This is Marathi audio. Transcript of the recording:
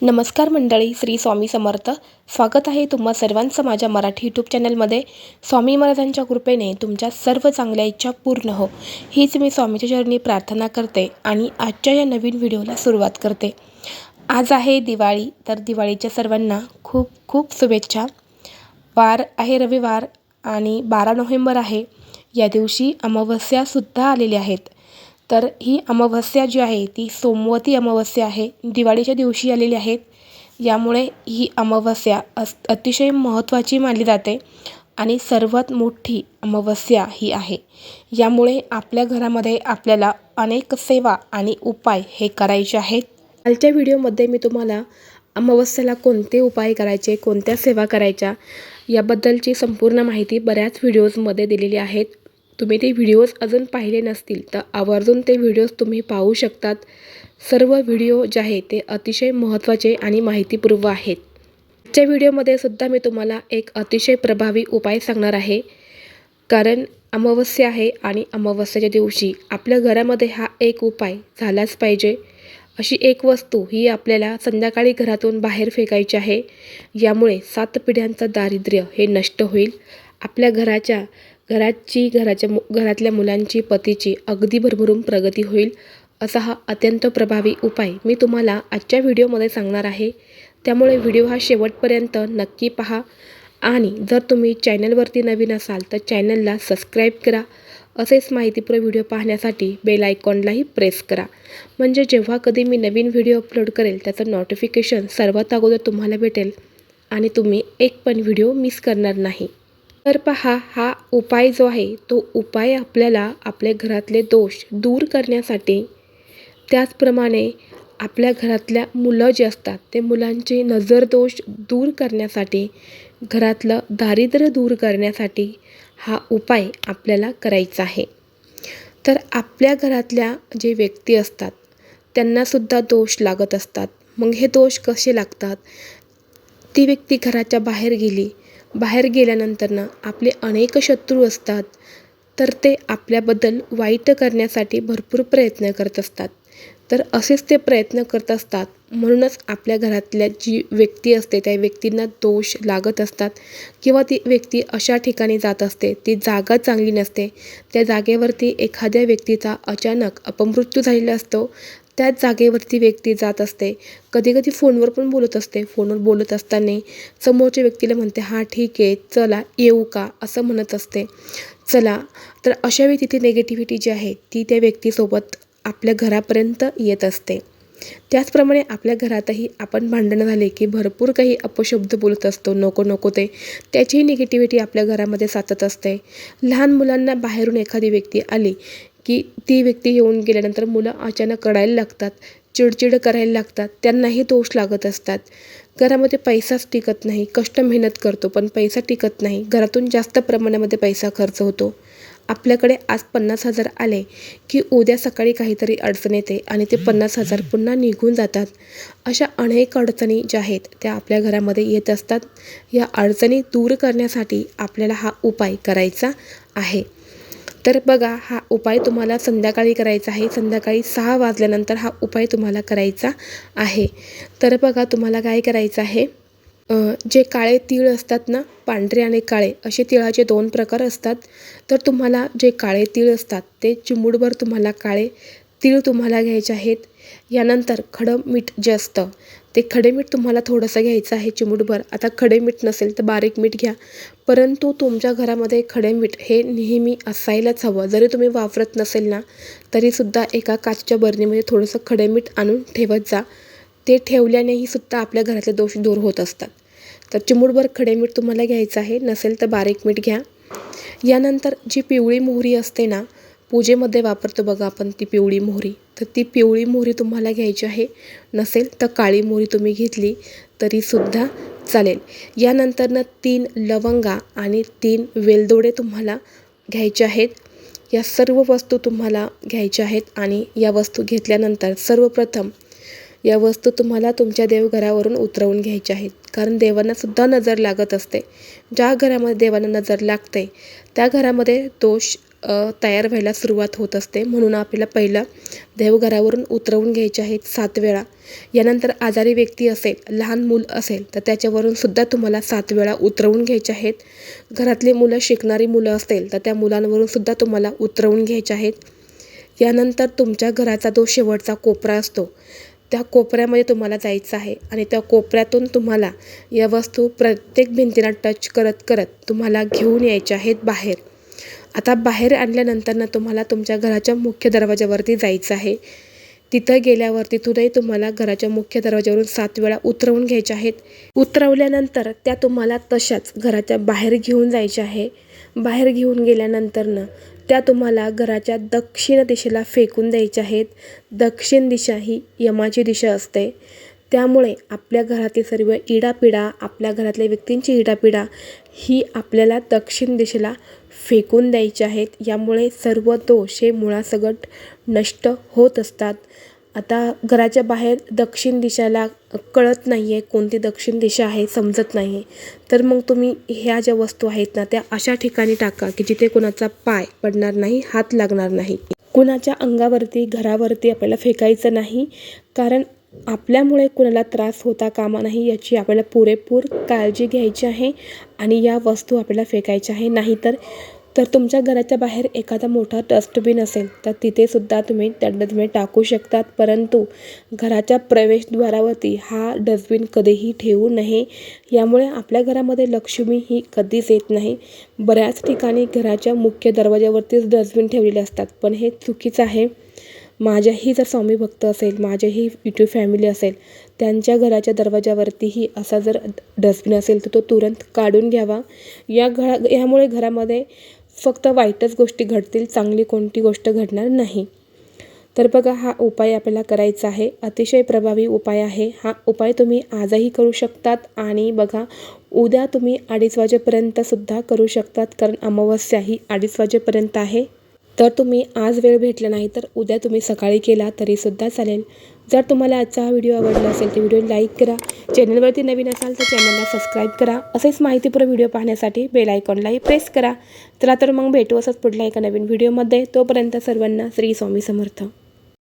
नमस्कार मंडळी, श्री स्वामी समर्थ. स्वागत आहे तुम्हा सर्वांचं माझ्या मराठी यूट्यूब चॅनलमध्ये. स्वामी महाराजांच्या कृपेने तुमच्या सर्व चांगल्या इच्छा पूर्ण हो, हीच मी स्वामीच्या चरणी प्रार्थना करते आणि आजच्या या नवीन व्हिडिओला सुरुवात करते. आज आहे दिवाळी, तर दिवाळीच्या सर्वांना खूप खूप शुभेच्छा. वार आहे रविवार आणि 12 नोव्हेंबर आहे. या दिवशी अमावस्यासुद्धा आलेली आहेत. तर ही अमावस्या जी आहे ती सोमवती अमावस्या आहे, दिवाळीच्या दिवशी आलेली आहेत. यामुळे ही अमावस्या अतिशय महत्त्वाची मानली जाते आणि सर्वात मोठी अमावस्या ही आहे. यामुळे आपल्या घरामध्ये आपल्याला अनेक सेवा आणि उपाय हे करायचे आहेत. कालच्या व्हिडिओमध्ये मी तुम्हाला अमावस्येला कोणते उपाय करायचे, कोणत्या सेवा करायच्या याबद्दलची संपूर्ण माहिती बऱ्याच व्हिडिओजमध्ये दिलेली आहेत. तुम्ही ते व्हिडिओज अजून पाहिले नसतील तर आवर्जून ते व्हिडिओज तुम्ही पाहू शकतात. सर्व व्हिडिओ जे आहे ते अतिशय महत्त्वाचे आणि माहितीपूर्ण आहेत. आजच्या व्हिडिओमध्ये सुद्धा मी तुम्हाला एक अतिशय प्रभावी उपाय सांगणार आहे. कारण अमावस्या आहे आणि अमावस्येच्या दिवशी आपल्या घरामध्ये हा एक उपाय झालाच पाहिजे. अशी एक वस्तू ही आपल्याला संध्याकाळी घरातून बाहेर फेकायची आहे. यामुळे 7 पिढ्यांचं दारिद्र्य हे नष्ट होईल. आपल्या घरातल्या मुलांची, पतीची अगदी भरभरून प्रगती होईल. असा हा अत्यंत प्रभावी उपाय मी तुम्हाला आजच्या व्हिडिओमध्ये सांगणार आहे. त्यामुळे व्हिडिओ हा शेवटपर्यंत नक्की पहा आणि जर तुम्ही चॅनलवरती नवीन असाल तर चॅनलला सबस्क्राईब करा. असेच माहितीपूर्ण व्हिडिओ पाहण्यासाठी बेल आयकॉनलाही प्रेस करा. म्हणजे जेव्हा कधी मी नवीन व्हिडिओ अपलोड करेल त्याचं नोटिफिकेशन सर्वात अगोदर तुम्हाला भेटेल आणि तुम्ही एक पण व्हिडिओ मिस करणार नाही. तर पहा, हा उपाय जो आहे तो उपाय आपल्याला आपल्या घरातले दोष दूर करण्यासाठी, त्याचप्रमाणे आपल्या घरातल्या मुलं जे असतात ते मुलांचे नजरदोष दूर करण्यासाठी, घरातलं दारिद्र्य दूर करण्यासाठी हा उपाय आपल्याला करायचा आहे. तर आपल्या घरातल्या जे व्यक्ती असतात त्यांनासुद्धा दोष लागत असतात. मग हे दोष कसे लागतात? ती व्यक्ती घराच्या बाहेर गेल्यानंतर आपले अनेक शत्रू असतात. तर ते आपल्याबद्दल वाईट करण्यासाठी भरपूर प्रयत्न करत असतात. तर असेच ते प्रयत्न करत असतात. म्हणूनच आपल्या घरातल्या जी व्यक्ती असते त्या व्यक्तींना दोष लागत असतात किंवा ती व्यक्ती अशा ठिकाणी जात असते, ती जागा चांगली नसते. त्या जागेवरती एखाद्या व्यक्तीचा अचानक अपमृत्यू झालेला असतो. त्याच जागेवरती व्यक्ती जात असते. कधीकधी फोनवर पण बोलत असते. फोनवर बोलत असताना समोरच्या व्यक्तीला म्हणते, हां ठीक आहे, चला येऊ का, असं म्हणत असते. चला, तर अशा वेळी तिथे निगेटिव्हिटी जी आहे ती त्या व्यक्तीसोबत आपल्या घरापर्यंत येत असते. त्याचप्रमाणे आपल्या घरातही आपण भांडणं झाले की भरपूर काही अपशब्द बोलत असतो, नको ते, त्याचीही निगेटिव्हिटी आपल्या घरामध्ये साचत असते. लहान मुलांना बाहेरून एखादी व्यक्ती आली की ती व्यक्ती येऊन गेल्यानंतर मुलं अचानक रडायला लागतात, चिडचिड करायला लागतात, त्यांनाही दोष लागत असतात. घरामध्ये पैसाच टिकत नाही. कष्ट मेहनत करतो पण पैसा टिकत नाही. घरातून जास्त प्रमाणामध्ये पैसा खर्च होतो. आपल्याकडे आज 50,000 आले की उद्या सकाळी काहीतरी अडचण येते आणि ते 50,000 पुन्हा निघून जातात. अशा अनेक अडचणी ज्या आहेत त्या आपल्या घरामध्ये येत असतात. या अडचणी दूर करण्यासाठी आपल्याला हा उपाय करायचा आहे. तर बघा, हा उपाय तुम्हाला संध्याकाळी करायचा आहे. संध्याकाळी 6 वाजल्यानंतर हा उपाय तुम्हाला करायचा आहे. तर बघा, तुम्हाला काय करायचं आहे, जे काळे तीळ असतात ना, पांढरे आणि काळे असे तिळाचे 2 प्रकार असतात. तर तुम्हाला जे काळे तीळ असतात ते चिमूटभर तुम्हाला काळे तीळ तुम्हाला घ्यायचे आहेत. यानंतर खडं मीठ जे असतं ते खडे मीठ तुम्हाला थोडंसं घ्यायचं आहे, चिमूटभर. आता खडे मीठ नसेल तर बारीक मीठ घ्या, परंतु तुमच्या घरामध्ये खडे मीठ हे नेहमी असायलाच हवं. जरी तुम्ही वापरत नसेल ना तरीसुद्धा एका काचच्या बरणीमध्ये थोडंसं खडे मीठ आणून ठेवत जा. ते ठेवल्यानेही सुद्धा आपल्या घरातले दोष दूर होत असतात. तर चिमूटभर खडे मीठ तुम्हाला घ्यायचं आहे, नसेल तर बारीक मीठ घ्या. यानंतर जी पिवळी मोहरी असते ना, पूजेमध्ये वापरतो बघा आपण ती पिवळी मोहरी, तर ती पिवळी मोहरी तुम्हाला घ्यायची आहे. नसेल तर काळी मोहरी तुम्ही घेतली तरीसुद्धा चालेल. यानंतर 3 लवंगा आणि 3 वेलदोडे तुम्हाला घ्यायचे आहेत. या सर्व वस्तू तुम्हाला घ्यायच्या आहेत आणि या वस्तू घेतल्यानंतर सर्वप्रथम या वस्तू तुम्हाला तुमच्या देवघरावरून उतरवून घ्यायच्या आहेत. कारण देवांनासुद्धा नजर लागत असते. ज्या घरामध्ये देवांना नजर लागते त्या घरामध्ये दोष तयार व्हायला सुरुवात होत असते. म्हणून आपल्याला पहिला देवघरावरून उतरवून घ्यायचे आहेत 7 वेळा. यानंतर आजारी व्यक्ती असेल, लहान मूल असेल तर त्याच्यावरून सुद्धा तुम्हाला 7 वेळा उतरवून घ्यायचे आहेत. घरातली मुलं, शिकणारी मुलं असतील तर त्या मुलांवरून सुद्धा तुम्हाला उतरवून घ्यायचे आहेत. यानंतर तुमच्या घराचा जो शेवटचा कोपरा असतो त्या कोपऱ्यामध्ये तुम्हाला जायचं आहे आणि त्या कोपऱ्यातून तुम्हाला या वस्तू प्रत्येक भिंतीला टच करत करत तुम्हाला घेऊन यायच्या आहेत बाहेर. आता बाहेर आणल्यानंतर तुम्हाला तुमच्या घराच्या मुख्य दरवाजावरती जायचं आहे. तिथं गेल्यावर तिथूनही तुम्हाला घराच्या मुख्य दरवाजावरून 7 वेळा उतरवून घ्यायच्या आहेत. उतरवल्यानंतर त्या तुम्हाला तशाच घराच्या बाहेर घेऊन जायच्या आहे. बाहेर घेऊन गेल्यानंतर त्या तुम्हाला घराच्या दक्षिण दिशेला फेकून द्यायच्या आहेत. दक्षिण दिशा ही यमाची दिशा असते. त्यामुळे आपल्या घरातील सर्व इडापिडा, आपल्या घरातल्या व्यक्तींची इडापिडा ही आपल्याला दक्षिण दिशेला फेकून द्यायची आहेत. यामुळे सर्व दोष हे मुळासकट नष्ट होत असतात. आता घराच्या बाहेर दक्षिण दिशेला कळत नाही आहे, कोणती दक्षिण दिशा आहे समजत नाही, तर मग तुम्ही ह्या ज्या वस्तू आहेत त्या अशा ठिकाणी टाका की जिथे कोणाचा पाय पडणार नाही, हात लागणार नाही. कुणाच्या अंगावरती, घरावरती आपल्याला फेकायचं नाही, कारण आपल्यामुळे कुणाला त्रास होता कामा नाही याची आपल्याला पुरेपूर काळजी घ्यायची आहे आणि या वस्तू आपल्याला फेकायच्या आहे. नाहीतर तुमच्या घराच्या बाहेर एखादा मोठा डस्टबिन असेल तर तिथे सुद्धा तुम्ही त्या डस्टबिन टाकू शकतात. परंतु घराच्या प्रवेशद्वारावरती हा डस्टबिन कधीही ठेवू नये. यामुळे आपल्या घरामध्ये लक्ष्मी ही कधीच येत नाही. बऱ्याच ठिकाणी घराच्या मुख्य दरवाजावरतीच डस्टबिन ठेवलेले असतात, पण हे चुकीचं आहे. माझ्याही जर स्वामी भक्त असेल, माझ्याही यूट्यूब फॅमिली असेल, त्यांच्या घराच्या दरवाजावरतीही असा जर डस्टबिन असेल तर तो तुरंत काढून घ्यावा. यामुळे घरामध्ये फक्त वाईटच गोष्टी घडतील, चांगली कोणती गोष्ट घडणार नाही. तर बघा, हा उपाय आपल्याला करायचा आहे. अतिशय प्रभावी उपाय आहे. हा उपाय तुम्ही आजही करू शकतात आणि बघा उद्या तुम्ही 2:30 वाजेपर्यंत सुद्धा करू शकतात, कारण अमावस्या ही 2:30 वाजेपर्यंत आहे. तर तुम्ही आज वेळ भेटला नाही तर उद्या तुम्ही सकाळी केला तरीसुद्धा चालेल. जर तुम्हाला आजचा हा व्हिडिओ आवडला असेल तर व्हिडिओ लाईक करा. चॅनलवरती नवीन असाल तर चॅनलला सबस्क्राईब करा. असेच माहितीपूर्ण व्हिडिओ पाहण्यासाठी बेल आयकॉनलाही प्रेस करा. चला तर मग भेटू असंच पुढल्या एका नवीन व्हिडिओमध्ये. तोपर्यंत सर्वांना श्री स्वामी समर्थ.